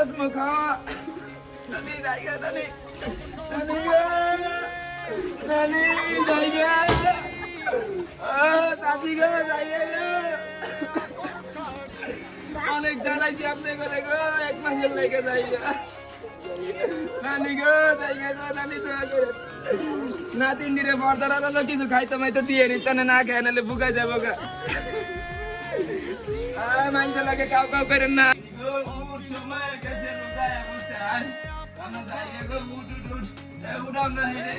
Asmuka, Nani जाएगा Nani, Nani गा, Nani जाएगा, दादी गा जाएगा, अनेक जाना जी अपने को देखो एक मंजिल लेके जाएगा, Nani गा जाएगा तो Nani तो आगे, नाती निरे बर्दारा लोग किसी खाई तो मैं तो दिए नहीं तो ना क्या ना ले भूखा जाएगा, माइंड लगे क्या क्या करना Cuma kerja luka ya bosan, karena saya ke udah ini,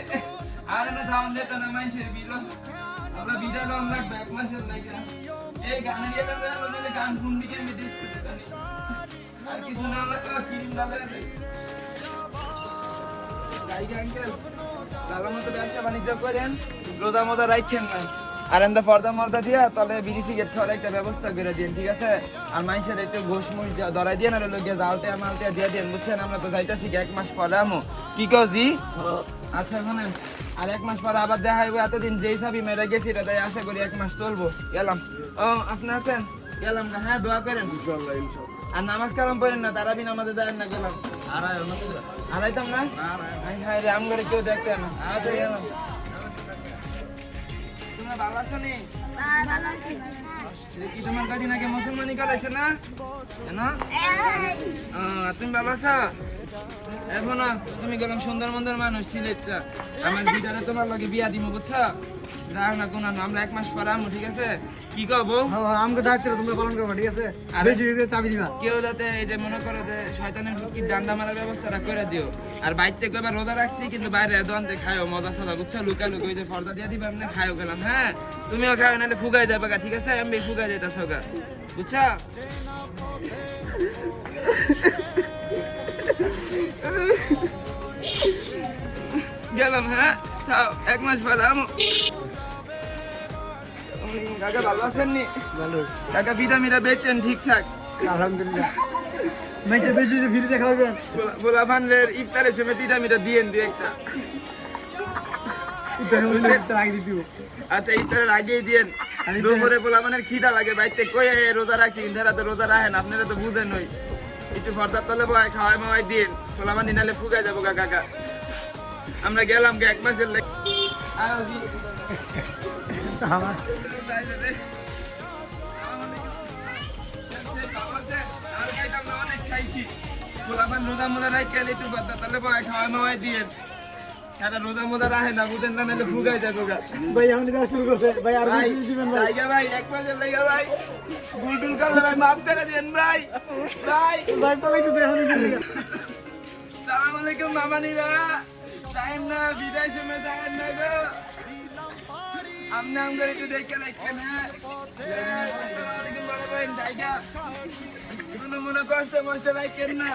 ada tahun itu namanya Shervilo, kalau bida lo nak back masuk lagi, karena dia kan lo kan pun bikin medis kan, hari itu nama ke kirim dalam, kayak angkel, dalam itu biasa wanita korean, roda moda raikkan kan. আর এন্ড ফর্দা মর্দা দিয়া তাহলে বিড়ি cigarette খাওয়ার একটা ব্যবস্থা করে দিন ঠিক আছে আর মানুষের একটু ঘোষ মুষ ধরাই দিয়ে না লোকে জালতে মালতে দিয়ে দিন বুঝছেন আমরা তো যাইতেছি এক মাস পরে আমো কি কজি আচ্ছা শোনেন আর এক মাস পরে আবার দেখা হইব এতদিন যেই সাবি মেরে গেছি তাই আশা করি এক মাস চলবো গেলাম ও আপনি আছেন গেলাম না হ্যাঁ দোয়া করেন ইনশাআল্লাহ ইনশাআল্লাহ আর নামাজ কালাম পড়েন না তারাবি নামাজে যায় না গেলাম আড়াইতাম না হাই রে আম করে কেউ দেখতে না আচ্ছা গেলাম ভালো আছো নি ভালো আছি কি তোমার কদিন আগে মুসলমানি করেছে না না তুমি ভালো আছো এখন তুমি গেলাম সুন্দর মন্দর মানুষ সিলেটটা আমার ভিতরে তোমার লগে বিয়া দিব বুঝছো যাও না কোন আমরা এক মাস পর আমু ঠিক আছে কি কব আমাকে দায়িত্ব তোমরা পালন করবে ঠিক আছে বেশি চাবি দিবা কেউ যাতে এই যে মনে করো যে শয়তানের ফুটকি ডান্ডা মারার ব্যবস্থাটা করে দিও আর বাইতে কইবা রোজা রাখছি কিন্তু বাইরে দোকানতে খায়ও মজা সাদা বুঝছো লুকা লুকা ওই যে পর্দা দিয়ে দিবা আপনি খায়ও গেলাম হ্যাঁ তুমিও খাও নালে ফুগাই যাবে গা ঠিক আছে আমি ফুগাই যাইতাছো গা বুঝছো গেলাম হ্যাঁ তাও এক মাস পরে আমু কাকা ভালো আছেন নি ভালো কাকা বিড়া মিরা বেচেন ঠিকঠাক আলহামদুলিল্লাহ মেজে বেশি যে ভিড় দেখাবেন বলা ভান্ডের ইফতারের সময় বিড়া মিরা দিয়েন দুই একটা ইফতারের আগে দিব আচ্ছা ইফতারের আগেই দিয়েন দুপুরে বলা মানে খিদা লাগে বাইতে কই রোজা রাখছি কিন্তু তো রোজা রাখেন আপনারা তো বুঝেন নই একটু ফর্দার তলে বয় খাওয়াই মাওয়াই দিন বলা মানে নালে ফুগাই যাবো কাকা আমরা গেলাম এক মাসের রোজা মোদা রাখে একটু তাহলে খাওয়া মাওয়াই দিয়ে রোজা মোদা রাখে না বুঝেন না নাহলে ফুগাই যাবো গা ভাই আমি শুরু করছে ভাই আর ভাই এক মাসের লেগে ভাই গুলটুল করলে ভাই মাফ করে দেন ভাই ভাই ভাই সালাম আলাইকুম মামানিরা টাইম না বিদায় সময় যায় না গো আমনে আমগো একটু দেখে রাখেন হ্যাঁ আসসালামু আলাইকুম বড় ভাই জায়গা কোনো মনে কষ্ট মষ্ট রাখেন না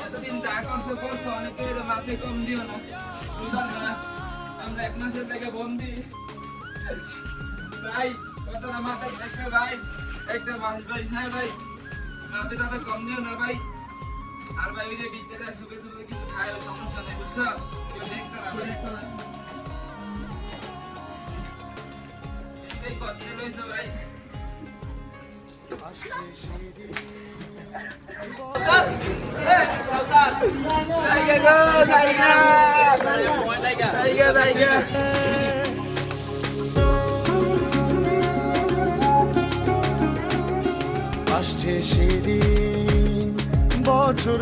এতদিন যা করছো করছো অনেকের মাথায় কম দিও না আমরা এক মাসের থেকে বন্দি ভাই কতটা মাথায় দেখবে ভাই একটা মাস ভাই হ্যাঁ ভাই মাথাটা কম দিও না ভাই আর ভাই ওই যে বিদ্যে দেয় সুখে সুখে কিছু খায় সমস্যা নেই বুঝছো কেউ দেখতে না এই কথা রয়েছে ভাই আসছে সেদিন বছর